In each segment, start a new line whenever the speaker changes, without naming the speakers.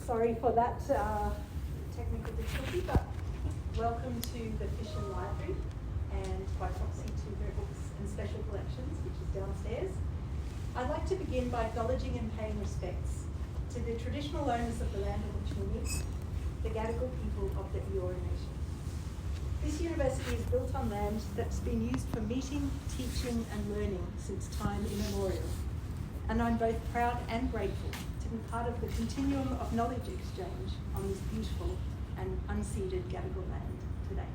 Sorry for that technical difficulty, but welcome to the Fisher Library and by proxy to their books and special collections, which is downstairs. I'd like to begin by acknowledging and paying respects to the traditional owners of the land on which we meet, the Gadigal people of the Eora Nation. This university is built on land that's been used for meeting, teaching and learning since time immemorial. And I'm both proud and grateful to be part of the continuum of knowledge exchange on this beautiful and unceded Gadigal land today.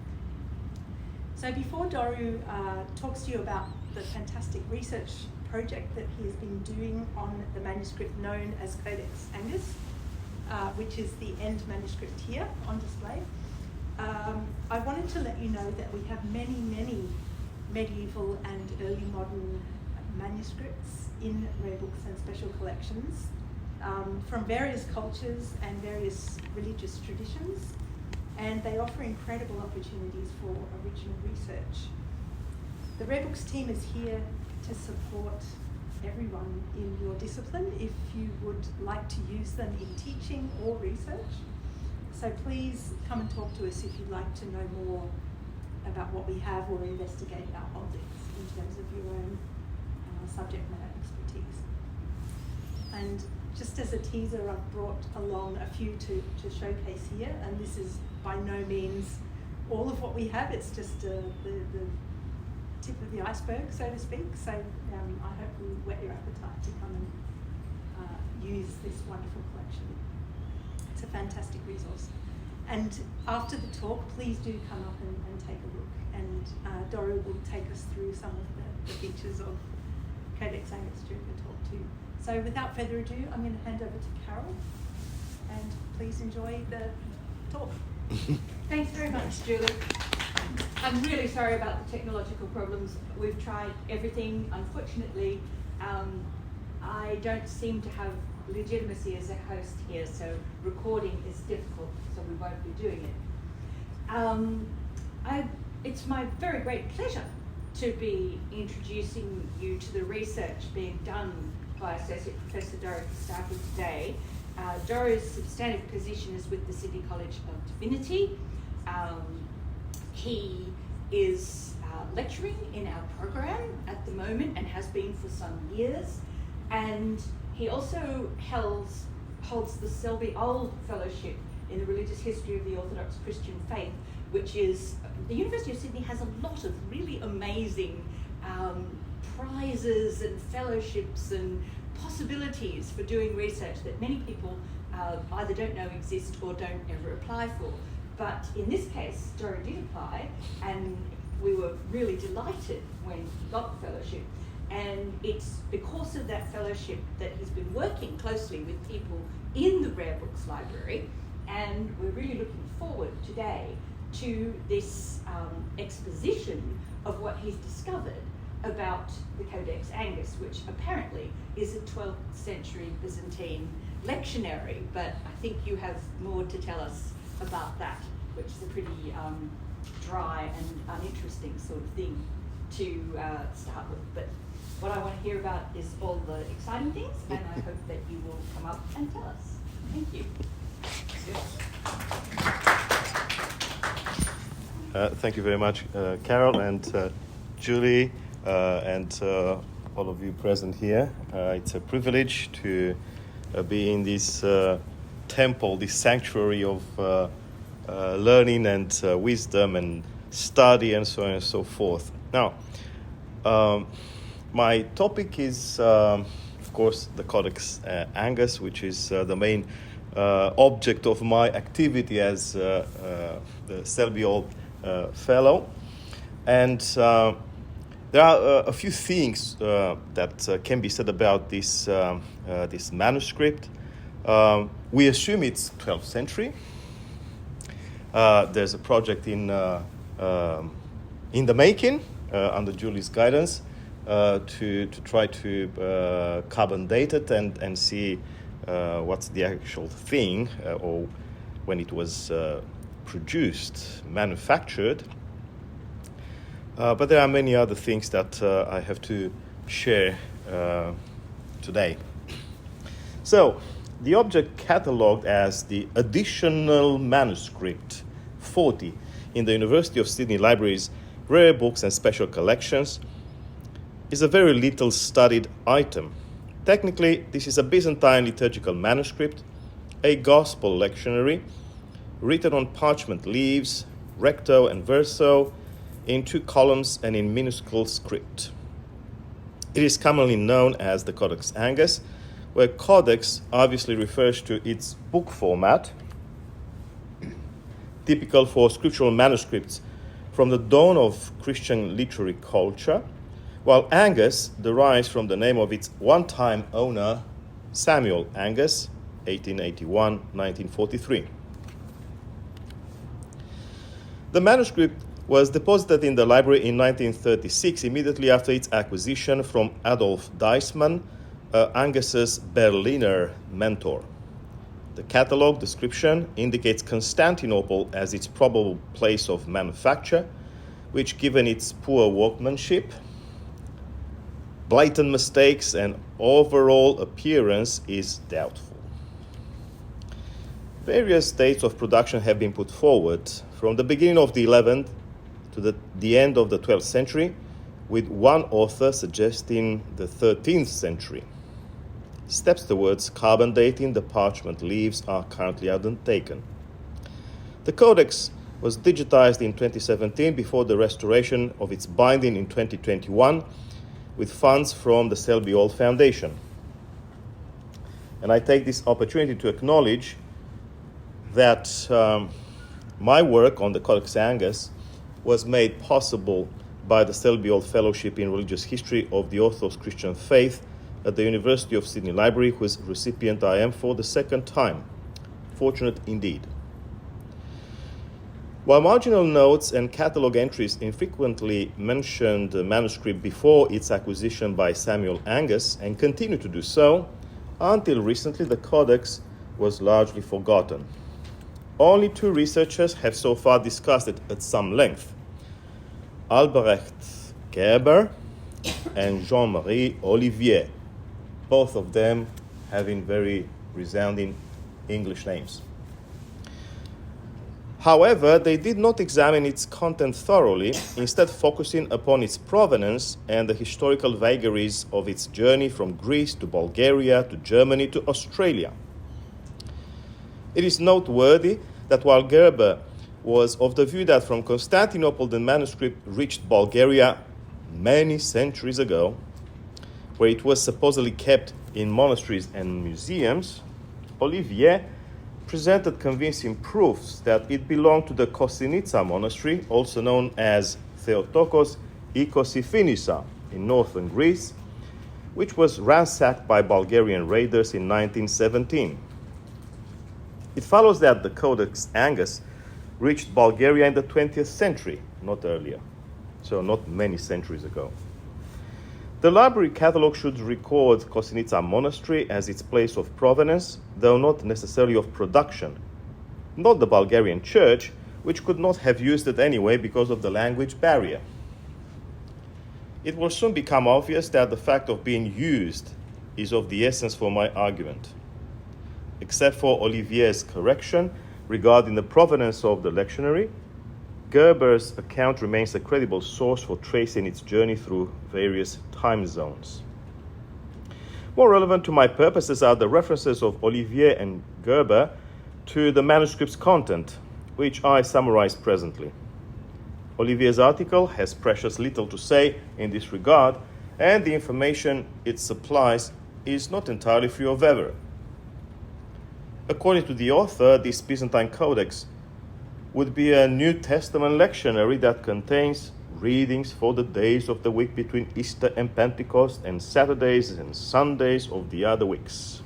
So before Doru talks to you about the fantastic research project that he has been doing on the manuscript known as Codex Angus, which is the end manuscript here on display, I wanted to let you know that we have many, many medieval and early modern manuscripts in rare books and special collections from various cultures and various religious traditions, and they offer incredible opportunities for original research. The Rare Books team is here to support everyone in your discipline if you would like to use them in teaching or research. So please come and talk to us if you'd like to know more about what we have or investigate our holdings in terms of your own subject matter expertise. And just as a teaser, I've brought along a few to showcase here, and this is by no means all of what we have, it's just the tip of the iceberg, so to speak. So I hope we whet your appetite to come and use this wonderful collection. It's a fantastic resource. And after the talk, please do come up and take a look. And Doru will take us through some of the features of Codex Angus during the talk too. So without further ado, I'm going to hand over to Carole. And please enjoy the talk.
Thanks very much, Julie. I'm really sorry about the technological problems. We've tried everything. Unfortunately, I don't seem to have legitimacy as a host here, so recording is difficult, so we won't be doing it. It's my very great pleasure to be introducing you to the research being done by Associate Professor Doru Cusack today. Doru's substantive position is with the Sydney College of Divinity. He is lecturing in our program at the moment and has been for some years. And he also holds the Selby Old Fellowship in the religious history of the Orthodox Christian Faith, which is, the University of Sydney has a lot of really amazing prizes and fellowships and possibilities for doing research that many people either don't know exist or don't ever apply for. But in this case, Doru did apply, and we were really delighted when he got the fellowship. And it's because of that fellowship that he's been working closely with people in the Rare Books Library, and we're really looking forward today to this exposition of what he's discovered about the Codex Angus, which apparently is a 12th century Byzantine lectionary, but I think you have more to tell us about that, which is a pretty dry and uninteresting sort of thing to start with. But what I want to hear about is all the exciting things, and I hope that you will come up and tell us. Thank you.
Thank you very much, Carole and Julie, and all of you present here. It's a privilege to be in this temple, this sanctuary of learning and wisdom and study and so on and so forth. Now, my topic is, of course, the Codex Angus, which is the main object of my activity as the Selby Old Fellow. And there are a few things that can be said about this manuscript. We assume it's 12th century. There's a project in the making under Julie's guidance to try to carbon date it and see what's the actual thing or when it was produced, manufactured. But there are many other things that I have to share today. So The object catalogued as the additional manuscript 40 in the University of Sydney Library's rare books and special collections is a very little studied item. Technically, this is a Byzantine liturgical manuscript, a gospel lectionary, written on parchment leaves, recto and verso, in 2 columns and in minuscule script. It is commonly known as the Codex Angus, where codex obviously refers to its book format, typical for scriptural manuscripts from the dawn of Christian literary culture, while Angus derives from the name of its one-time owner, Samuel Angus, 1881-1943. The manuscript was deposited in the library in 1936, immediately after its acquisition from Adolf Deismann, Angus's Berliner mentor. The catalogue description indicates Constantinople as its probable place of manufacture, which, given its poor workmanship, blatant mistakes, and overall appearance, is doubtful. Various dates of production have been put forward, from the beginning of the 11th to the end of the 12th century, with one author suggesting the 13th century. Steps towards carbon dating the parchment leaves are currently undertaken. The Codex was digitized in 2017 before the restoration of its binding in 2021 with funds from the Selby Old Foundation. And I take this opportunity to acknowledge that my work on the Codex Angus was made possible by the Selby Old Fellowship in Religious History of the Orthodox Christian Faith at the University of Sydney Library, whose recipient I am for the 2nd time. Fortunate indeed. While marginal notes and catalogue entries infrequently mentioned the manuscript before its acquisition by Samuel Angus, and continue to do so, until recently the Codex was largely forgotten. Only 2 researchers have so far discussed it at some length: Albrecht Gerber and Jean-Marie Olivier, both of them having very resounding English names. However, they did not examine its content thoroughly, instead focusing upon its provenance and the historical vagaries of its journey from Greece to Bulgaria to Germany to Australia. It is noteworthy that while Gerber was of the view that from Constantinople the manuscript reached Bulgaria many centuries ago, where it was supposedly kept in monasteries and museums, Olivier presented convincing proofs that it belonged to the Kosinitsa monastery, also known as Theotokos Ikosiphinissa in northern Greece, which was ransacked by Bulgarian raiders in 1917. It follows that the Codex Angus reached Bulgaria in the 20th century, not earlier, so not many centuries ago. The library catalogue should record Kosinitsa Monastery as its place of provenance, though not necessarily of production, not the Bulgarian church, which could not have used it anyway because of the language barrier. It will soon become obvious that the fact of being used is of the essence for my argument. Except for Olivier's correction regarding the provenance of the lectionary, Gerber's account remains a credible source for tracing its journey through various time zones. More relevant to my purposes are the references of Olivier and Gerber to the manuscript's content, which I summarize presently. Olivier's article has precious little to say in this regard, and the information it supplies is not entirely free of error. According to the author, this Byzantine Codex would be a New Testament lectionary that contains readings for the days of the week between Easter and Pentecost and Saturdays and Sundays of the other weeks.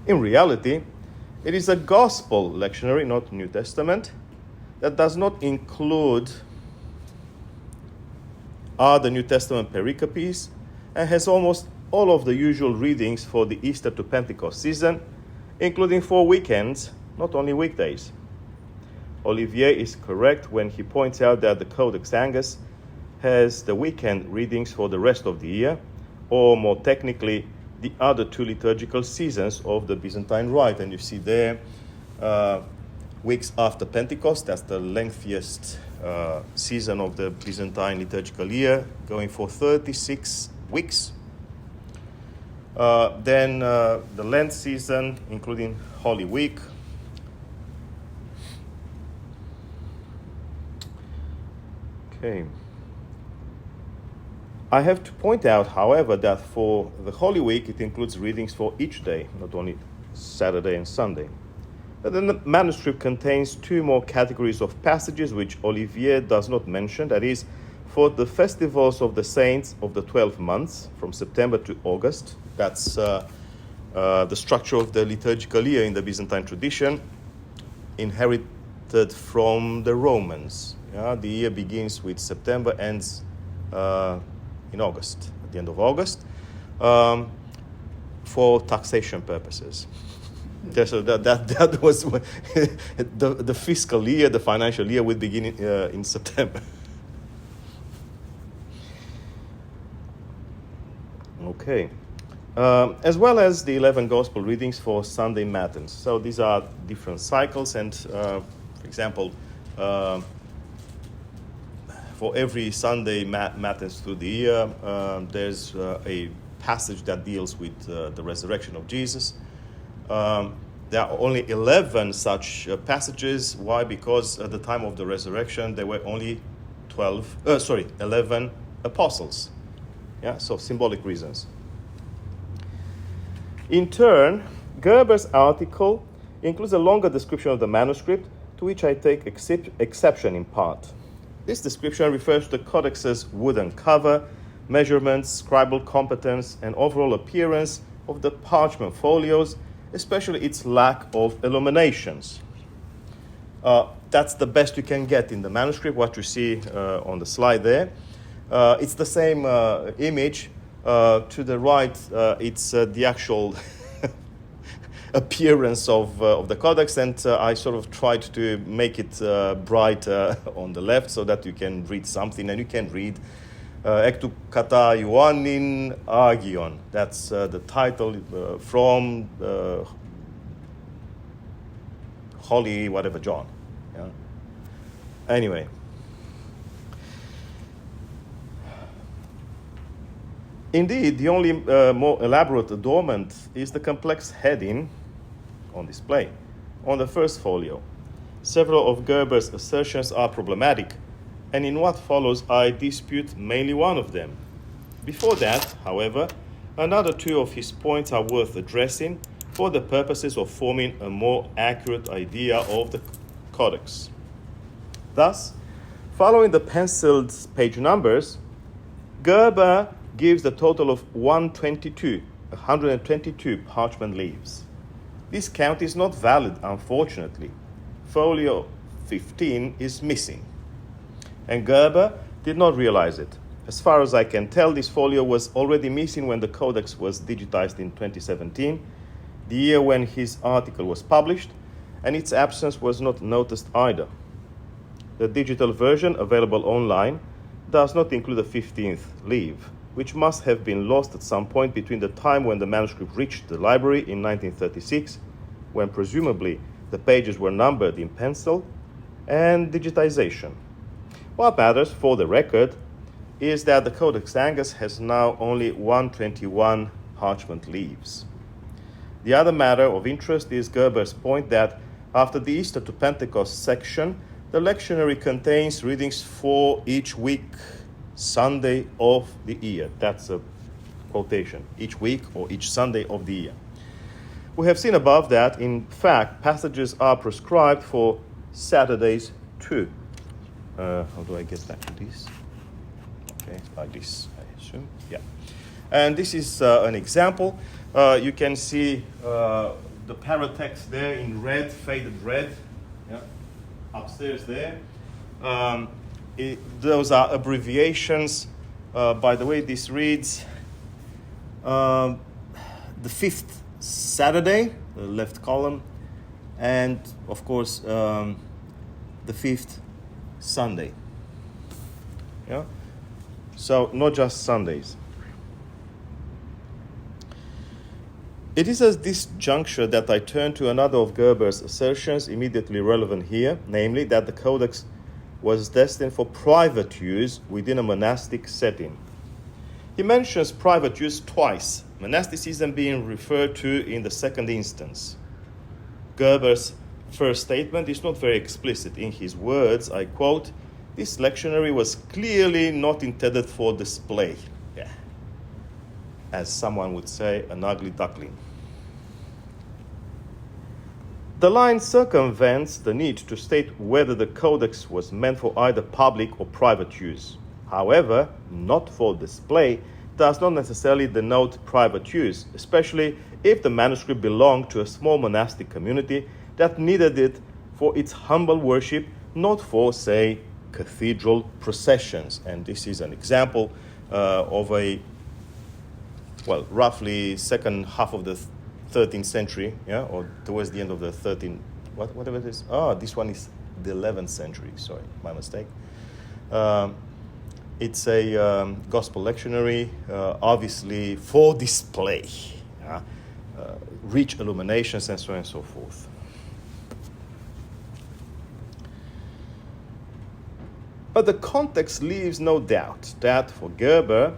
In reality, it is a gospel lectionary, not New Testament, that does not include other New Testament pericopes and has almost all of the usual readings for the Easter to Pentecost season, including 4 weekends, not only weekdays. Olivier is correct when he points out that the Codex Angus has the weekend readings for the rest of the year, or more technically, the other two liturgical seasons of the Byzantine Rite. And you see there, weeks after Pentecost, that's the lengthiest season of the Byzantine liturgical year, going for 36 weeks. Then the Lent season, including Holy Week. Okay. I have to point out, however, that for the Holy Week, it includes readings for each day, not only Saturday and Sunday. But then the manuscript contains two more categories of passages which Olivier does not mention, that is, for the festivals of the saints of the 12 months, from September to August. That's the structure of the liturgical year in the Byzantine tradition, inherited from the Romans. Yeah, the year begins with September, ends in August, at the end of August, for taxation purposes. So that was the fiscal year, the financial year would begin in September. Okay. As well as the 11 gospel readings for Sunday Matins. So these are different cycles, and for example, for every Sunday Matins through the year, there's a passage that deals with the resurrection of Jesus. There are only 11 such passages. Why? Because at the time of the resurrection, there were only 11 apostles. Yeah, so symbolic reasons. In turn, Gerber's article includes a longer description of the manuscript, to which I take exception in part. This description refers to the codex's wooden cover, measurements, scribal competence, and overall appearance of the parchment folios, especially its lack of illuminations. That's the best you can get in the manuscript, what you see on the slide there. It's the same image. To the right, it's the actual appearance of the codex, and I sort of tried to make it bright on the left so that you can read something, and you can read Ektu Kata Ioannin Agion. That's the title from Holy whatever John. Yeah. Anyway. Indeed, the only more elaborate adornment is the complex heading on display on the first folio. Several of Gerber's assertions are problematic, and in what follows I dispute mainly one of them. Before that, however, another two of his points are worth addressing for the purposes of forming a more accurate idea of the codex. Thus, following the penciled page numbers, Gerber gives the total of 122 parchment leaves. This count is not valid, unfortunately. Folio 15 is missing, and Gerber did not realize it. As far as I can tell, this folio was already missing when the codex was digitized in 2017, the year when his article was published, and its absence was not noticed either. The digital version available online does not include a 15th leaf, which must have been lost at some point between the time when the manuscript reached the library in 1936, when presumably the pages were numbered in pencil, and digitization. What matters, for the record, is that the Codex Angus has now only 121 parchment leaves. The other matter of interest is Gerber's point that after the Easter to Pentecost section, the lectionary contains readings for each week, Sunday of the year. That's a quotation. Each week or each Sunday of the year. We have seen above that, in fact, passages are prescribed for Saturdays too. How do I get back to this? Okay, like this, I assume. Yeah. And this is an example. You can see the paratext there in red, faded red. Yeah. Upstairs there. Those are abbreviations. By the way, this reads the fifth Saturday, the left column, and of course the fifth Sunday. Yeah, so not just Sundays. It is at this juncture that I turn to another of Gerber's assertions immediately relevant here, namely that the Codex was destined for private use within a monastic setting. He mentions private use twice, monasticism being referred to in the second instance. Gerber's first statement is not very explicit. In his words, I quote, "This lectionary was clearly not intended for display." Yeah. As someone would say, an ugly duckling. The line circumvents the need to state whether the Codex was meant for either public or private use. However, not for display does not necessarily denote private use, especially if the manuscript belonged to a small monastic community that needed it for its humble worship, not for, say, cathedral processions. And this is an example of a, roughly second half of the 13th century, or towards the end of the 13th, whatever it is. This one is the 11th century, sorry, my mistake. It's a gospel lectionary, obviously for display, rich illuminations and so on and so forth. But the context leaves no doubt that for Gerber,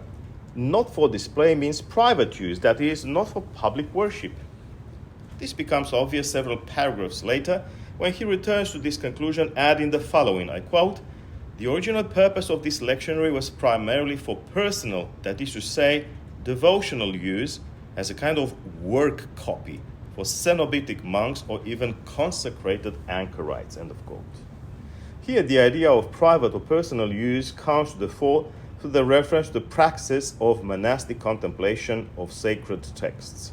not for display means private use, that is, not for public worship. This becomes obvious several paragraphs later when he returns to this conclusion, adding the following, I quote, "The original purpose of this lectionary was primarily for personal, that is to say, devotional use as a kind of work copy for cenobitic monks or even consecrated anchorites," end of quote. Here, the idea of private or personal use comes to the fore through the reference to the praxis of monastic contemplation of sacred texts.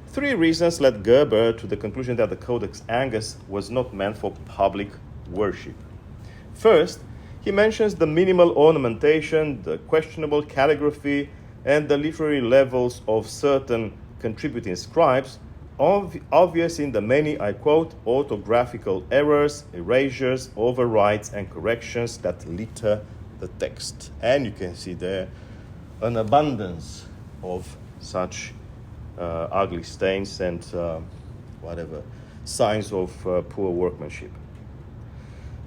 Three reasons led Gerber to the conclusion that the Codex Angus was not meant for public worship. First, he mentions the minimal ornamentation, the questionable calligraphy, and the literary levels of certain contributing scribes, obvious in the many, I quote, orthographical errors, erasures, overwrites, and corrections that litter the text. And you can see there an abundance of such ugly stains and signs of poor workmanship.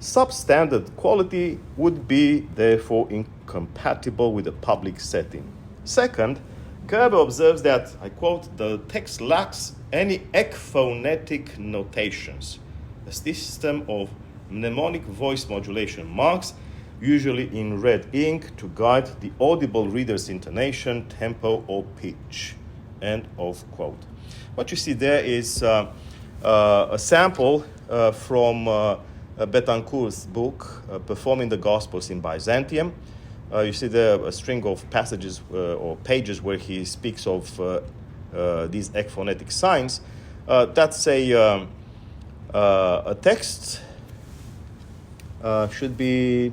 Substandard quality would be, therefore, incompatible with a public setting. Second, Gerber observes that, I quote, "the text lacks any ekphonetic notations, a system of mnemonic voice modulation marks, usually in red ink, to guide the audible reader's intonation, tempo, or pitch," end of quote. What you see there is a sample from Betancourt's book, Performing the Gospels in Byzantium. You see there a string of passages or pages where he speaks of these ekphonetic signs. That's a text, should be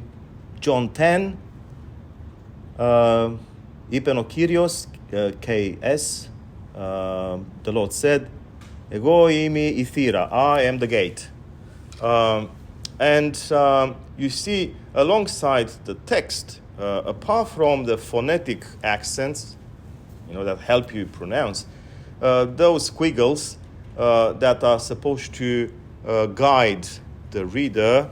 John 10, Ipen o Kyrios, KS, the Lord said, "Ego imi ithira," I am the gate. And you see alongside the text, apart from the phonetic accents, that help you pronounce, those squiggles that are supposed to guide the reader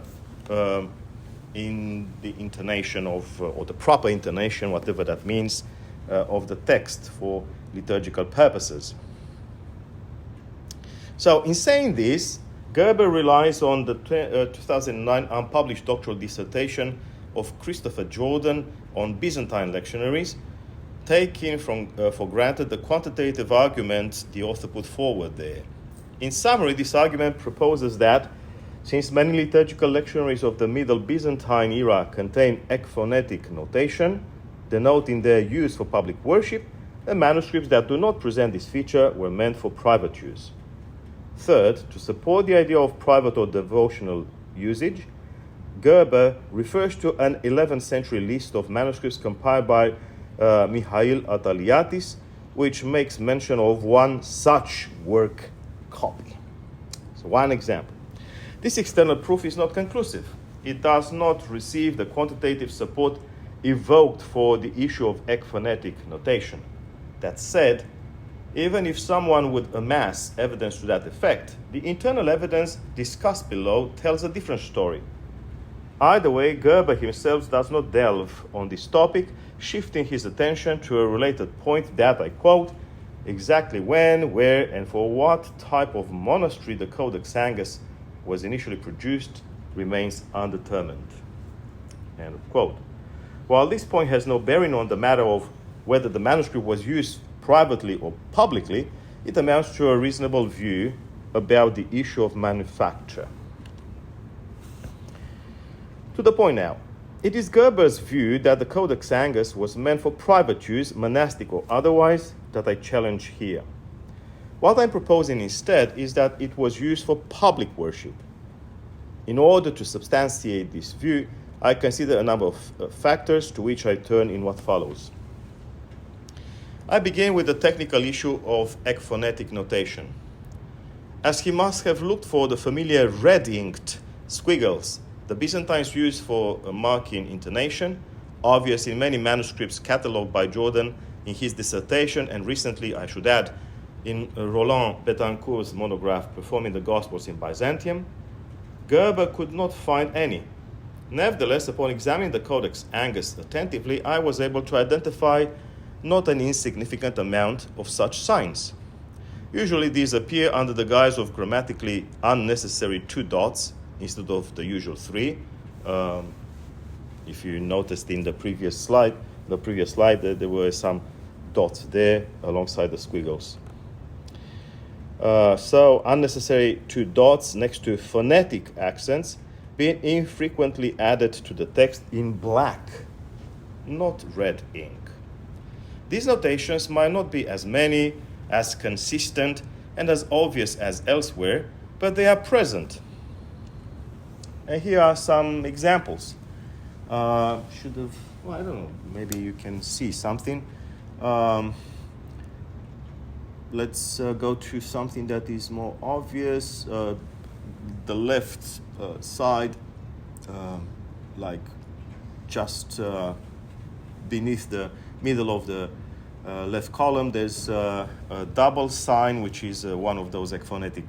in the intonation of, or the proper intonation, whatever that means, of the text for liturgical purposes. So in saying this, Gerber relies on the 2009 unpublished doctoral dissertation of Christopher Jordan on Byzantine lectionaries, taking for granted the quantitative argument the author put forward there. In summary, this argument proposes that since many liturgical lectionaries of the Middle Byzantine era contain ekphonetic notation, denoting their use for public worship, the manuscripts that do not present this feature were meant for private use. Third, to support the idea of private or devotional usage, Gerber refers to an 11th century list of manuscripts compiled by Mihail Ataliatis, which makes mention of one such work copy. So one example. This external proof is not conclusive. It does not receive the quantitative support evoked for the issue of ekphonetic notation. That said, Even if someone would amass evidence to that effect, the internal evidence discussed below tells a different story. Either way, Gerber himself does not delve on this topic, shifting his attention to a related point that, I quote, exactly when, where, and for what type of monastery the Codex Angus was initially produced remains undetermined. End of quote. While this point has no bearing on the matter of whether the manuscript was used privately or publicly, it amounts to a reasonable view about the issue of manufacture. To the point now. It is Gerber's view that the Codex Angus was meant for private use, monastic or otherwise, that I challenge here. What I'm proposing instead is that it was used for public worship. In order to substantiate this view, I consider a number of factors to which I turn in what follows. I begin with the technical issue of ekphonetic notation. As he must have looked for the familiar red-inked squiggles the Byzantines used for marking intonation, obvious in many manuscripts catalogued by Jordan in his dissertation, and recently, I should add, in Roland Betancourt's monograph Performing the Gospels in Byzantium, Gerber could not find any. Nevertheless, upon examining the Codex Angus attentively, I was able to identify not an insignificant amount of such signs. Usually these appear under the guise of grammatically unnecessary 2 dots instead of the usual 3. If you noticed in the previous slide, there were some dots there alongside the squiggles. So unnecessary 2 dots next to phonetic accents being infrequently added to the text in black, not red ink. These notations might not be as many, as consistent, and as obvious as elsewhere, but they are present. And here are some examples. I don't know, maybe you can see something. Let's go to something that is more obvious. The left side, like just beneath the middle of the left column, there's a double sign, which is one of those ekphonetic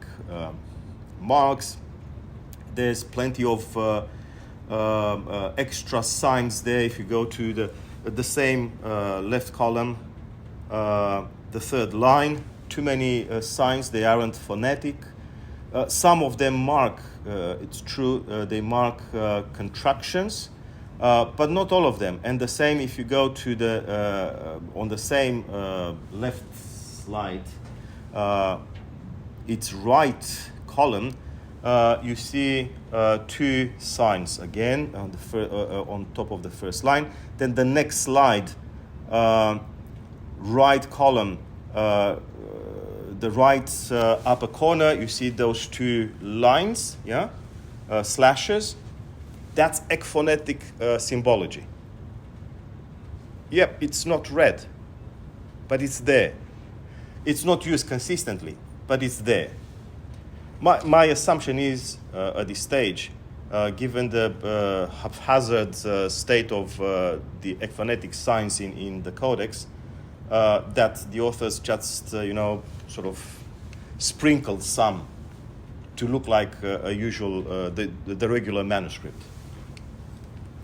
marks. There's plenty of extra signs there. If you go to the same left column, the third line, too many signs, they aren't phonetic. Some of them mark, it's true, they mark contractions, but not all of them. And the same if you go to on the same left slide, its right column, you see 2 signs again on top of the first line. Then the next slide, right column, the right upper corner, you see those 2 lines, slashes. That's ekphonetic symbology. Yep, it's not red, but it's there. It's not used consistently, but it's there. My assumption is, at this stage, given the haphazard state of the ekphonetic signs in the Codex, that the authors just, sort of sprinkled some to look like a usual, the regular manuscript.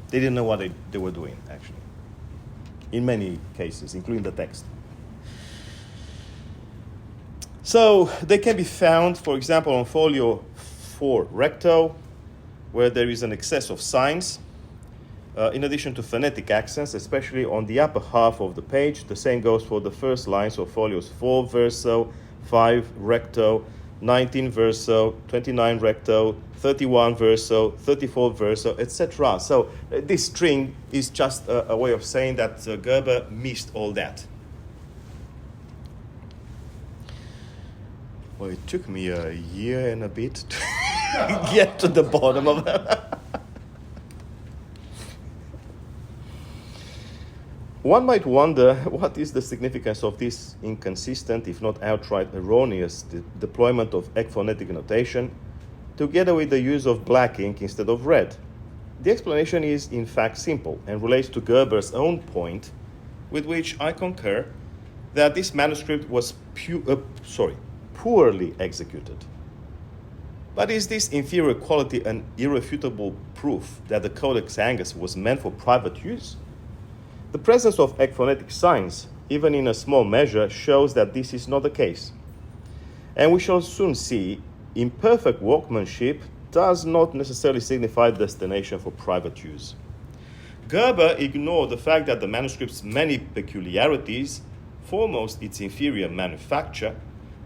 They didn't know what they were doing, actually, in many cases, including the text. So they can be found, for example, on folio 4 recto, where there is an excess of signs, in addition to phonetic accents, especially on the upper half of the page. The same goes for the first lines of folios 4 verso, 5 recto, 19 verso, 29 recto, 31 verso, 34 verso, etc. So this string is just a way of saying that Gerber missed all that. Well, it took me a year and a bit to get to the bottom of that. One might wonder what is the significance of this inconsistent, if not outright erroneous, deployment of ekphonetic notation, together with the use of black ink instead of red. The explanation is in fact simple and relates to Gerber's own point, with which I concur, that this manuscript was poorly executed. But is this inferior quality an irrefutable proof that the Codex Angus was meant for private use? The presence of ekphonetic signs, even in a small measure, shows that this is not the case. And we shall soon see imperfect workmanship does not necessarily signify destination for private use. Gerber ignored the fact that the manuscript's many peculiarities, foremost its inferior manufacture,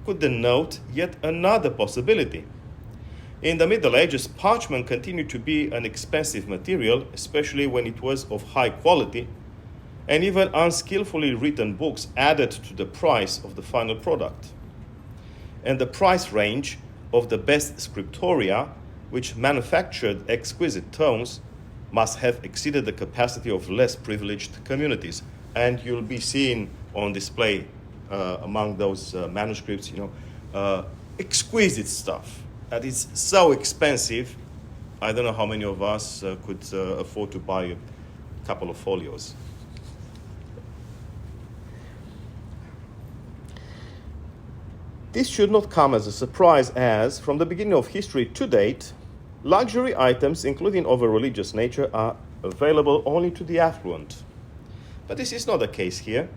could denote yet another possibility. In the Middle Ages, parchment continued to be an expensive material, especially when it was of high quality, and even unskillfully written books added to the price of the final product. And the price range of the best scriptoria, which manufactured exquisite tomes, must have exceeded the capacity of less privileged communities. And you'll be seeing on display among those manuscripts, exquisite stuff that is so expensive. I don't know how many of us could afford to buy a couple of folios. This should not come as a surprise as, from the beginning of history to date, luxury items, including of a religious nature, are available only to the affluent. But this is not the case here.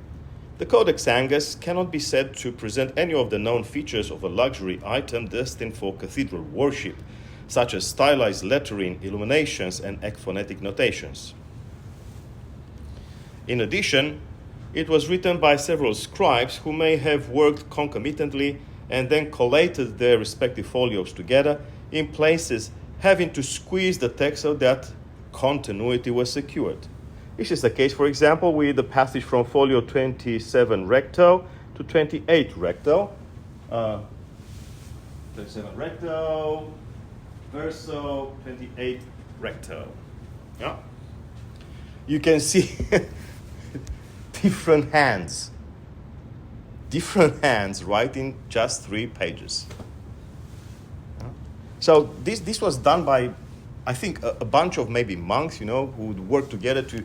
The Codex Angus cannot be said to present any of the known features of a luxury item destined for cathedral worship, such as stylized lettering, illuminations, and ekphonetic notations. In addition, it was written by several scribes who may have worked concomitantly and then collated their respective folios together, in places having to squeeze the text so that continuity was secured. This is the case, for example, with the passage from folio 27 recto to 28 recto. 27 recto, verso 28 recto. Yeah? You can see different hands writing just 3 pages. So this was done by, I think, a bunch of maybe monks, who would work together to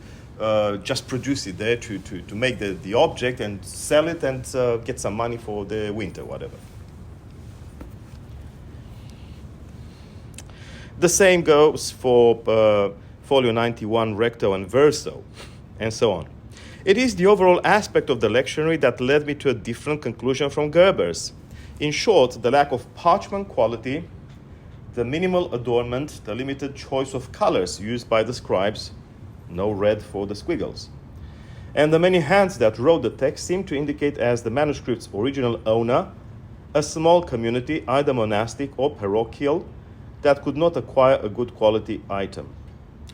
just produce it there, to make the object and sell it and get some money for the winter, whatever. The same goes for folio 91 recto and verso, and so on. It is the overall aspect of the lectionary that led me to a different conclusion from Gerber's. In short, the lack of parchment quality, the minimal adornment, the limited choice of colors used by the scribes, no red for the squiggles, and the many hands that wrote the text seem to indicate as the manuscript's original owner a small community, either monastic or parochial, that could not acquire a good quality item.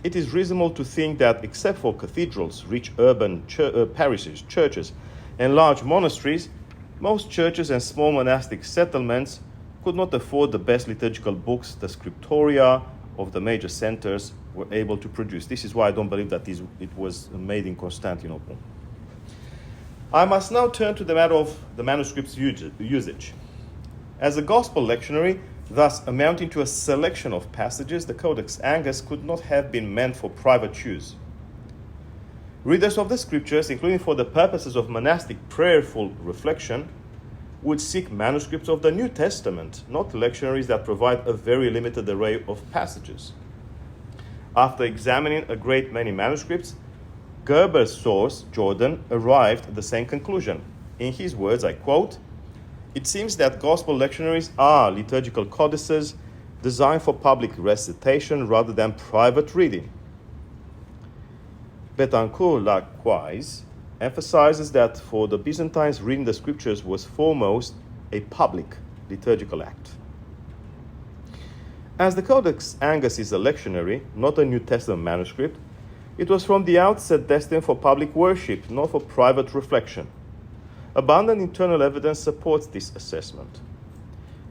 It is reasonable to think that, except for cathedrals, rich urban parishes, churches, and large monasteries, most churches and small monastic settlements could not afford the best liturgical books the scriptoria of the major centers were able to produce. This is why I don't believe that it was made in Constantinople. I must now turn to the matter of the manuscript's usage. As a gospel lectionary, thus amounting to a selection of passages, the Codex Angus could not have been meant for private use. Readers of the scriptures, including for the purposes of monastic prayerful reflection, would seek manuscripts of the New Testament, not lectionaries that provide a very limited array of passages. After examining a great many manuscripts, Gerber's source, Jordan, arrived at the same conclusion. In his words, I quote, "It seems that gospel lectionaries are liturgical codices designed for public recitation rather than private reading." Betancourt, likewise, emphasizes that for the Byzantines, reading the scriptures was foremost a public liturgical act. As the Codex Angus is a lectionary, not a New Testament manuscript, it was from the outset destined for public worship, not for private reflection. Abundant internal evidence supports this assessment.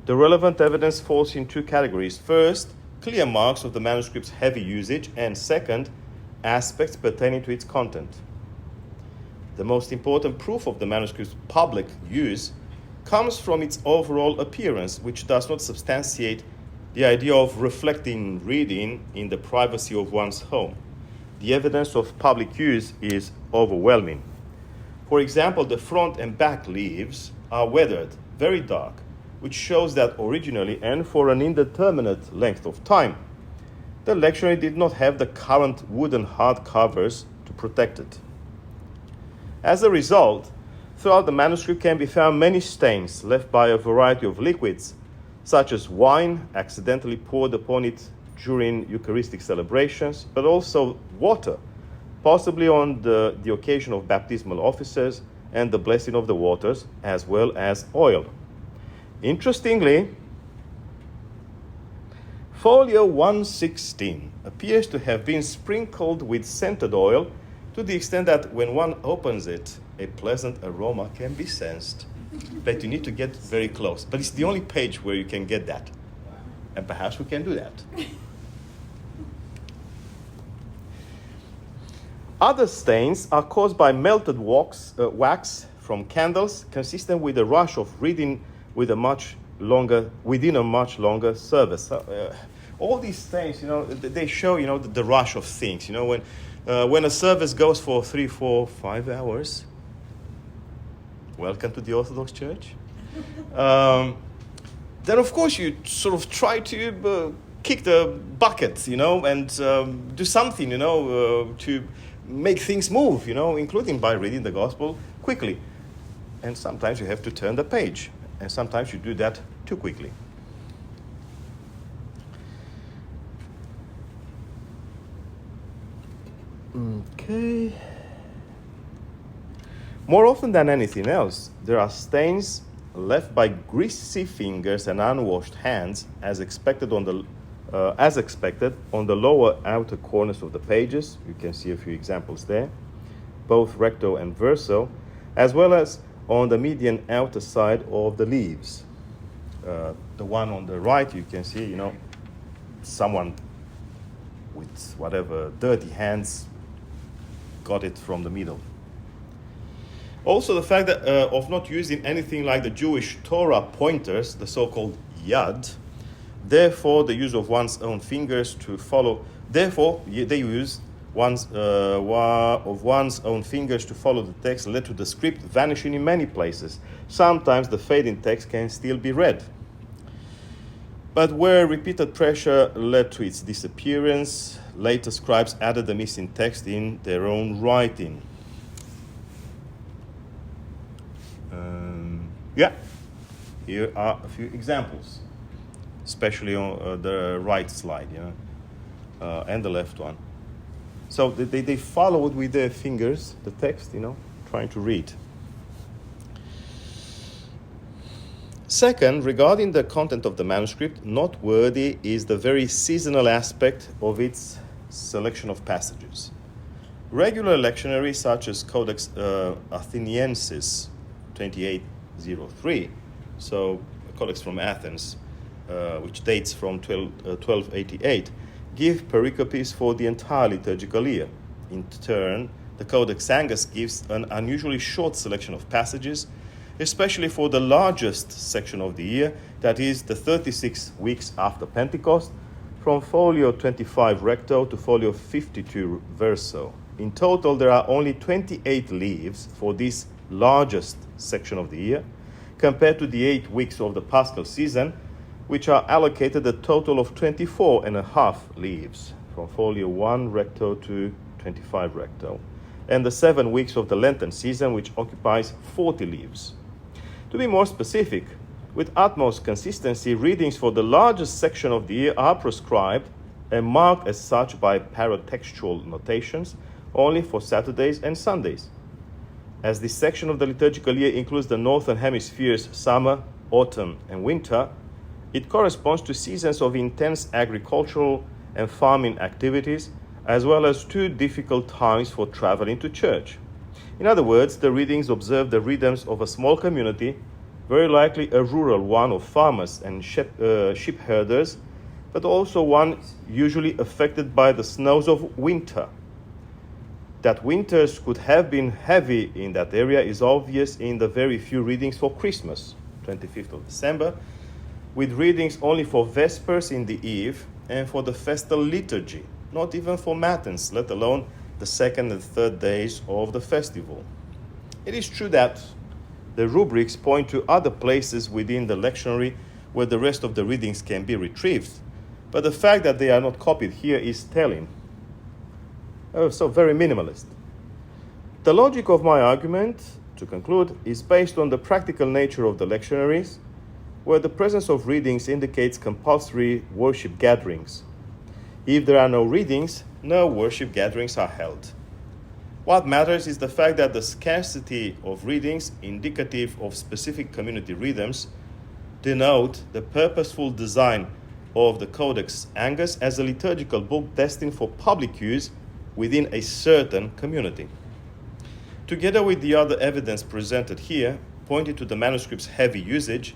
The relevant evidence falls in 2 categories. First, clear marks of the manuscript's heavy usage, and second, aspects pertaining to its content. The most important proof of the manuscript's public use comes from its overall appearance, which does not substantiate the idea of reflecting reading in the privacy of one's home. The evidence of public use is overwhelming. For example, the front and back leaves are weathered, very dark, which shows that originally and for an indeterminate length of time, the lectionary did not have the current wooden hard covers to protect it. As a result, throughout the manuscript can be found many stains left by a variety of liquids, such as wine accidentally poured upon it during Eucharistic celebrations, but also water, possibly on the occasion of baptismal offices and the blessing of the waters, as well as oil. Interestingly, folio 116 appears to have been sprinkled with scented oil to the extent that when one opens it, a pleasant aroma can be sensed. But you need to get very close. But it's the only page where you can get that. And perhaps we can do that. Other stains are caused by melted wax from candles, consistent with a rush of reading within a much longer service. All these stains, they show, the rush of things. When a service goes for 3, 4, 5 hours, welcome to the Orthodox Church. Then of course you sort of try to kick the bucket, and do something, to make things move, including by reading the gospel quickly. And sometimes you have to turn the page, and sometimes you do that too quickly. Okay. More often than anything else, there are stains left by greasy fingers and unwashed hands, as expected on the lower outer corners of the pages. You can see a few examples there, both recto and verso, as well as on the median outer side of the leaves. The one on the right, you can see, someone with whatever dirty hands got it from the middle. Also, the fact that of not using anything like the Jewish Torah pointers, the so-called yad, therefore the use of one's own fingers to follow. Therefore, they use one's own fingers to follow the text led to the script vanishing in many places. Sometimes the fading text can still be read. But where repeated pressure led to its disappearance, later scribes added the missing text in their own writing. Here are a few examples, especially on the right slide, and the left one. So they followed with their fingers the text, trying to read. Second, regarding the content of the manuscript, noteworthy is the very seasonal aspect of its selection of passages. Regular lectionaries such as Codex Athenensis 2803, so a codex from Athens, which dates from 1288, give pericopes for the entire liturgical year. In turn, the Codex Angus gives an unusually short selection of passages, especially for the largest section of the year, that is the 36 weeks after Pentecost, from folio 25 recto to folio 52 verso. In total, there are only 28 leaves for this largest section of the year, compared to the 8 weeks of the Paschal season, which are allocated a total of 24.5 leaves, from folio 1 recto to 25 recto, and the 7 weeks of the Lenten season, which occupies 40 leaves. To be more specific, with utmost consistency, readings for the largest section of the year are prescribed and marked as such by paratextual notations only for Saturdays and Sundays. As this section of the liturgical year includes the Northern Hemisphere's summer, autumn, and winter, it corresponds to seasons of intense agricultural and farming activities, as well as 2 difficult times for traveling to church. In other words, the readings observe the rhythms of a small community, very likely a rural one of farmers and sheep herders, but also one usually affected by the snows of winter. That winters could have been heavy in that area is obvious in the very few readings for Christmas, 25th of December, with readings only for Vespers in the eve and for the festal liturgy, not even for Matins, let alone the 2nd and 3rd days of the festival. It is true that the rubrics point to other places within the lectionary where the rest of the readings can be retrieved. But the fact that they are not copied here is telling. So very minimalist. The logic of my argument, to conclude, is based on the practical nature of the lectionaries, where the presence of readings indicates compulsory worship gatherings. If there are no readings, no worship gatherings are held. What matters is the fact that the scarcity of readings, indicative of specific community rhythms, denote the purposeful design of the Codex Angus as a liturgical book destined for public use within a certain community. Together with the other evidence presented here, pointing to the manuscript's heavy usage,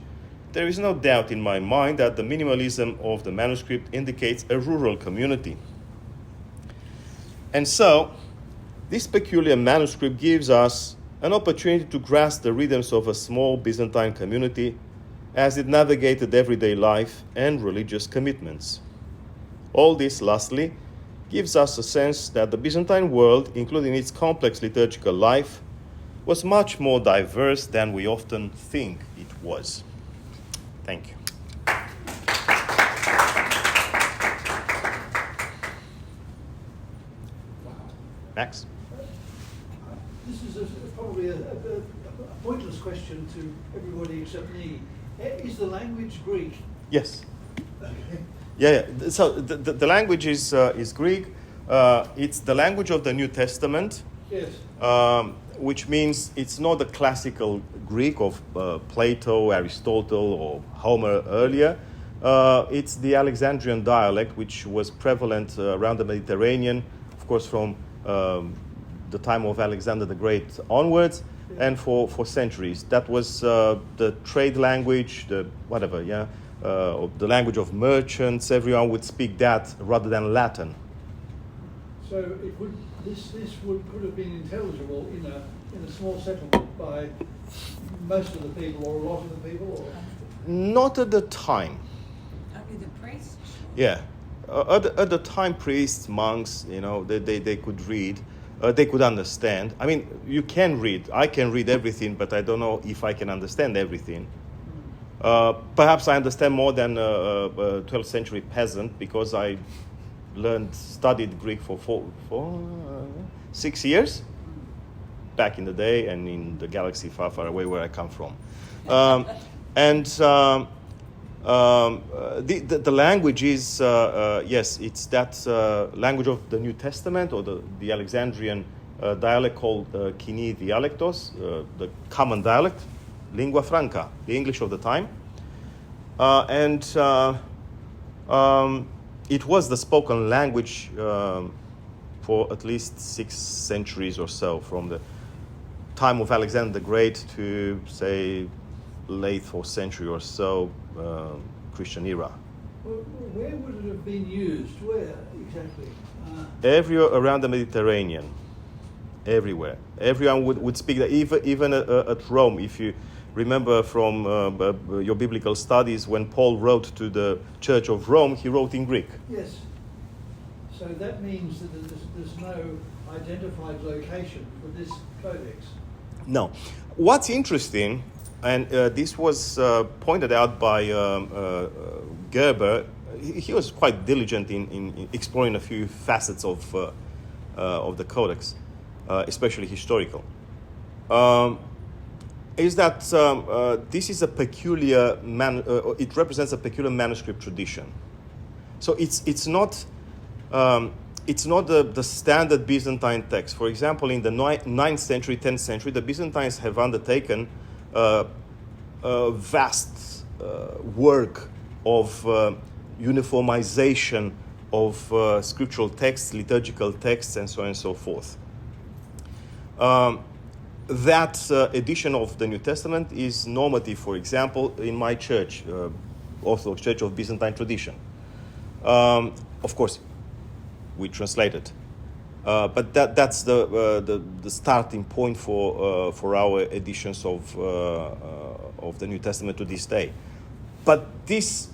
there is no doubt in my mind that the minimalism of the manuscript indicates a rural community. And so, this peculiar manuscript gives us an opportunity to grasp the rhythms of a small Byzantine community as it navigated everyday life and religious commitments. All this, lastly, gives us a sense that the Byzantine world, including its complex liturgical life, was much more diverse than we often think it was. Thank you. Max?
This is probably a pointless question to everybody except me. Is the language Greek?
Yes.
Okay.
Yeah. So the language is Greek. It's the language of the New Testament.
Yes.
Which means it's not the classical Greek of Plato, Aristotle, or Homer earlier. It's the Alexandrian dialect, which was prevalent around the Mediterranean, of course, from the time of Alexander the Great onwards, and for centuries. That was the trade language, the language of merchants. Everyone would speak that rather than Latin.
So it would could have been intelligible in a small settlement by most of the people or a lot of the people? Or?
Not at the time.
Only the priests?
Yeah. At the time, priests, monks, they could read. They could understand. I mean, you can read. I can read everything, but I don't know if I can understand everything. Perhaps I understand more than a 12th century peasant because I studied Greek for 6 years back in the day and in the galaxy far, far away where I come from. The language is, yes, it's that language of the New Testament or the Alexandrian dialect called Kini dialectos, the common dialect, lingua franca, the English of the time. It was the spoken language for at least 6 centuries or so, from the time of Alexander the Great to, say, late 4th century or so, Christian era.
Well, where would it have been used? Where exactly?
Everywhere around the Mediterranean. Everywhere. Everyone would speak that, even at Rome. If you remember from your biblical studies, when Paul wrote to the Church of Rome, he wrote in Greek.
Yes. So that means that there's no identified location for this codex.
No. What's interesting, and this was pointed out by Gerber, he was quite diligent in exploring a few facets of the codex, especially historical. Is that this is a peculiar it represents a peculiar manuscript tradition. So it's not the standard Byzantine text. For example, in the 9th century, 10th century, the Byzantines have undertaken a vast work of uniformization of scriptural texts, liturgical texts, and so on and so forth. That edition of the New Testament is normative, for example, in my church, Orthodox Church of Byzantine tradition. Of course, we translate it. But that's the starting point for our editions of the New Testament to this day. But this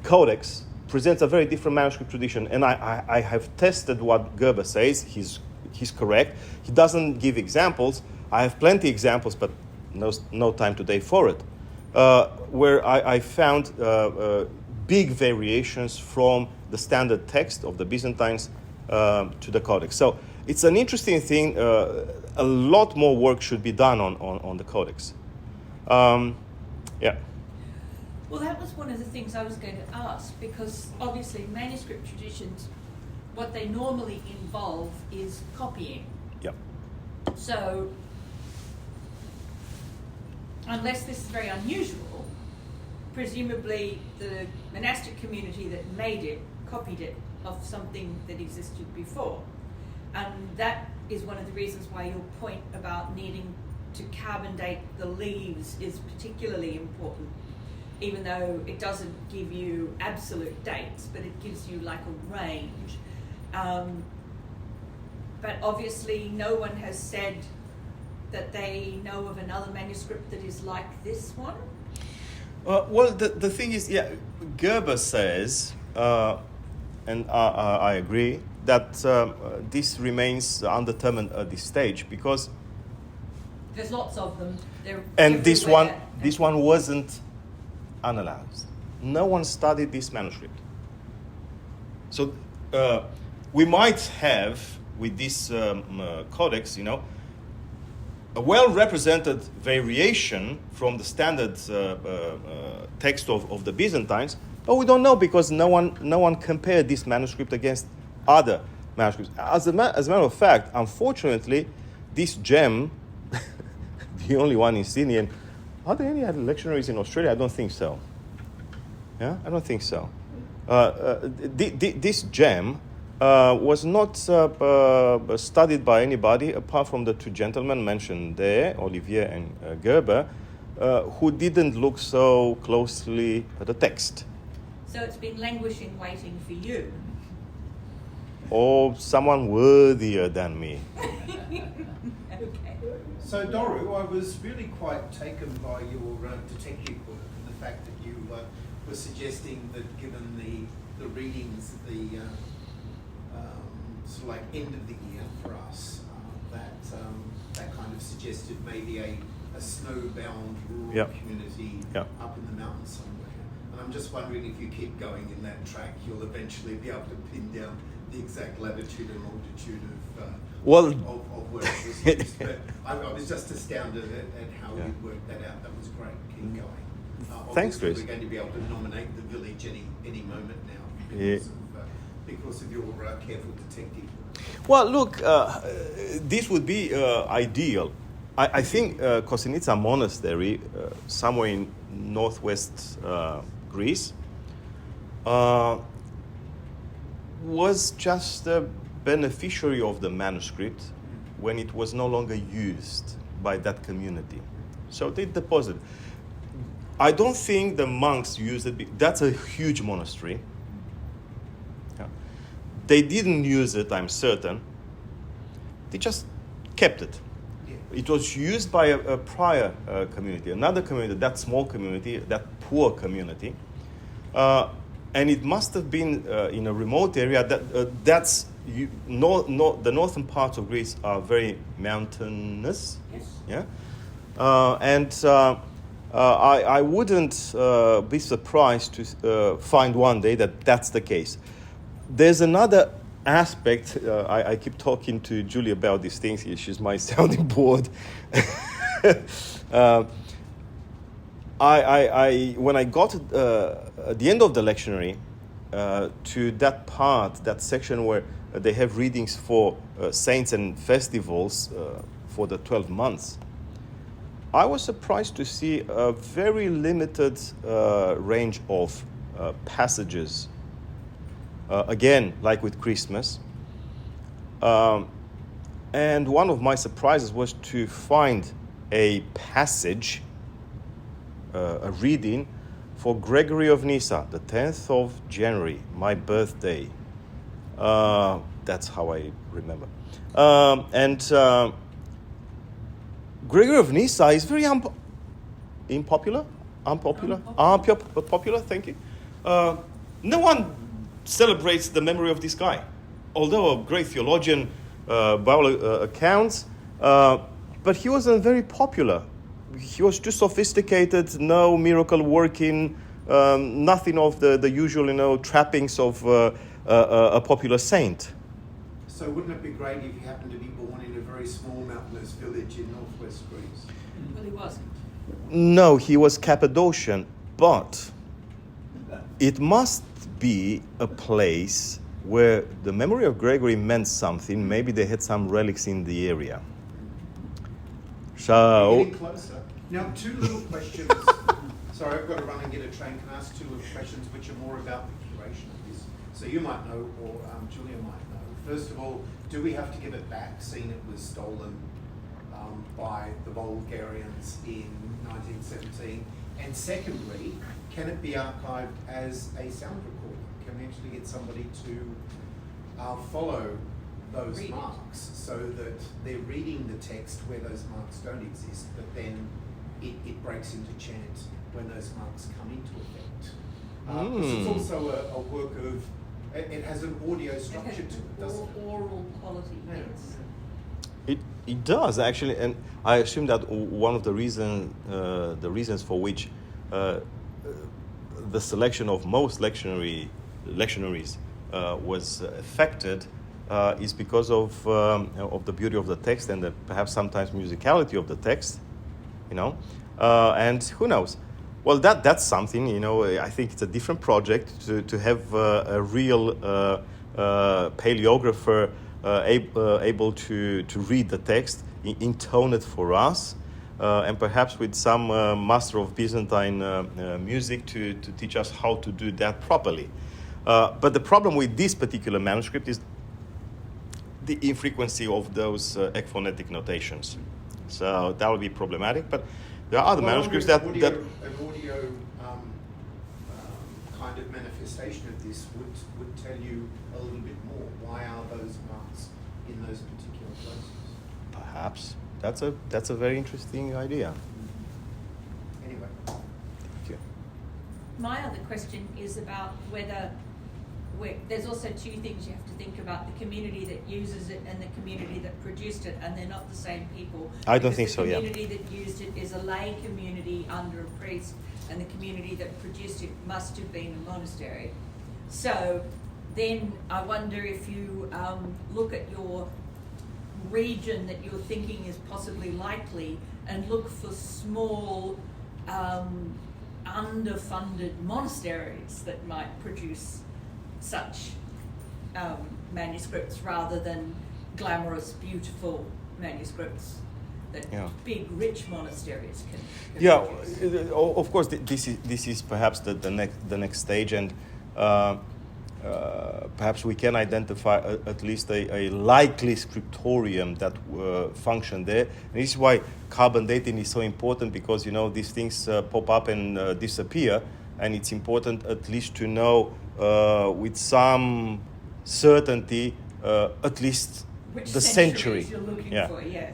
codex presents a very different manuscript tradition, and I have tested what Gerber says. He's correct. He doesn't give examples. I have plenty of examples, but no time today for it, where I found big variations from the standard text of the Byzantines to the Codex. So it's an interesting thing. A lot more work should be done on the Codex. Yeah.
Well, that was one of the things I was going to ask, because obviously manuscript traditions, what they normally involve is copying.
Yeah.
So, unless this is very unusual, presumably the monastic community that made it copied it of something that existed before. And that is one of the reasons why your point about needing to carbon date the leaves is particularly important, even though it doesn't give you absolute dates, but it gives you like a range. But obviously no one has said that they know of another manuscript that is like this one.
Well, the thing is, yeah, Gerber says, and I agree, that this remains undetermined at this stage, because
There's lots of them. They're
and this
everywhere.
one wasn't analyzed. No one studied this manuscript. So we might have, with this codex, a well-represented variation from the standard text of the Byzantines, but we don't know, because no one compared this manuscript against other manuscripts. As a matter of fact, unfortunately, this gem, the only one in Sydney, and are there any other lectionaries in Australia? I don't think so. Yeah, I don't think so. This gem was not studied by anybody apart from the two gentlemen mentioned there, Olivier and Gerber, who didn't look so closely at the text.
So it's been languishing, waiting for you.
Or someone worthier than me.
Okay.
So Doru, I was really quite taken by your detective work and the fact that you were suggesting that given the readings at the sort of like end of the year for us, that kind of suggested maybe a snowbound rural
Yep.
community
Yep.
up in the mountains somewhere. And I'm just wondering if you keep going in that track, you'll eventually be able to pin down the exact latitude and longitude of where it was used. But I was just astounded at how you worked that out. That was great. Keep going.
Thanks,
Obviously
Chris.
We're going to be able to nominate the village any moment now
Yeah.
because of your careful detective work.
Well, look, this would be ideal. I think Kosynica Monastery, somewhere in northwest Greece, was just a beneficiary of the manuscript when it was no longer used by that community. So they deposited. I don't think the monks used it. That's a huge monastery. Yeah. They didn't use it, I'm certain. They just kept it.
Yeah.
It was used by a prior community, another community, that small community, that poor community. And it must have been in a remote area. The northern parts of Greece are very mountainous.
Yes.
Yeah, and I wouldn't be surprised to find one day that that's the case. There's another aspect. I keep talking to Julie about these things. She's my sounding board. When I got at the end of the lectionary to that part, that section where they have readings for saints and festivals for the 12 months, I was surprised to see a very limited range of passages. Again, like with Christmas. And one of my surprises was to find a passage, a reading for Gregory of Nyssa, the 10th of January, my birthday. That's how I remember. Gregory of Nyssa is very unpopular. Popular, thank you. No one celebrates the memory of this guy, although a great theologian, Bible accounts, but he wasn't very popular he was too sophisticated, no miracle working, nothing of the usual, trappings of a popular saint.
So wouldn't it be great if he happened to be born in a very small mountainous village in northwest Greece?
Well, he wasn't.
No, he was Cappadocian, but it must be a place where the memory of Gregory meant something. Maybe they had some relics in the area. So,
Getting closer. Now, two little questions. Sorry, I've got to run and get a train. Can I ask two little questions which are more about the curation of this? So you might know, or Julia might know. First of all, do we have to give it back, seeing it was stolen by the Bulgarians in 1917? And secondly, can it be archived as a sound recording? Can we actually get somebody to follow those
Read it.
marks so that they're reading the text where those marks don't exist, but then it breaks into chant when those marks come into effect? Because it's also a work of, it has an audio structure to it, doesn't it?
Oral quality,
Yeah.
yes.
it does actually, and I assume that one of the reasons for which the selection of most lectionaries was affected is because of the beauty of the text and perhaps sometimes musicality of the text, and who knows. Well, that's something, I think it's a different project to have a real paleographer able to read the text, intone it for us, and perhaps with some master of Byzantine music to teach us how to do that properly. But the problem with this particular manuscript is the infrequency of those ekphonetic notations. So that will be problematic, but there are other manuscripts that...
An audio kind of manifestation of this would tell you a little bit more. Why are those marks in those particular places?
Perhaps. That's a very interesting idea.
Anyway.
Thank you.
My other question is about whether there's also two things you have to think about: the community that uses it and the community that produced it, and they're not the same people.
I don't think so, yeah.
The community that used it is a lay community under a priest, and the community that produced it must have been a monastery. So then I wonder if you look at your region that you're thinking is possibly likely and look for small underfunded monasteries that might produce such manuscripts rather than glamorous, beautiful manuscripts that big, rich monasteries can produce.
Of course, this is perhaps the next stage, and perhaps we can identify at least a likely scriptorium that function there. And this is why carbon dating is so important, because these things pop up and disappear, and it's important at least to know with some certainty at least
Which
the
centuries
century.
you're looking
Yeah.
for, yes.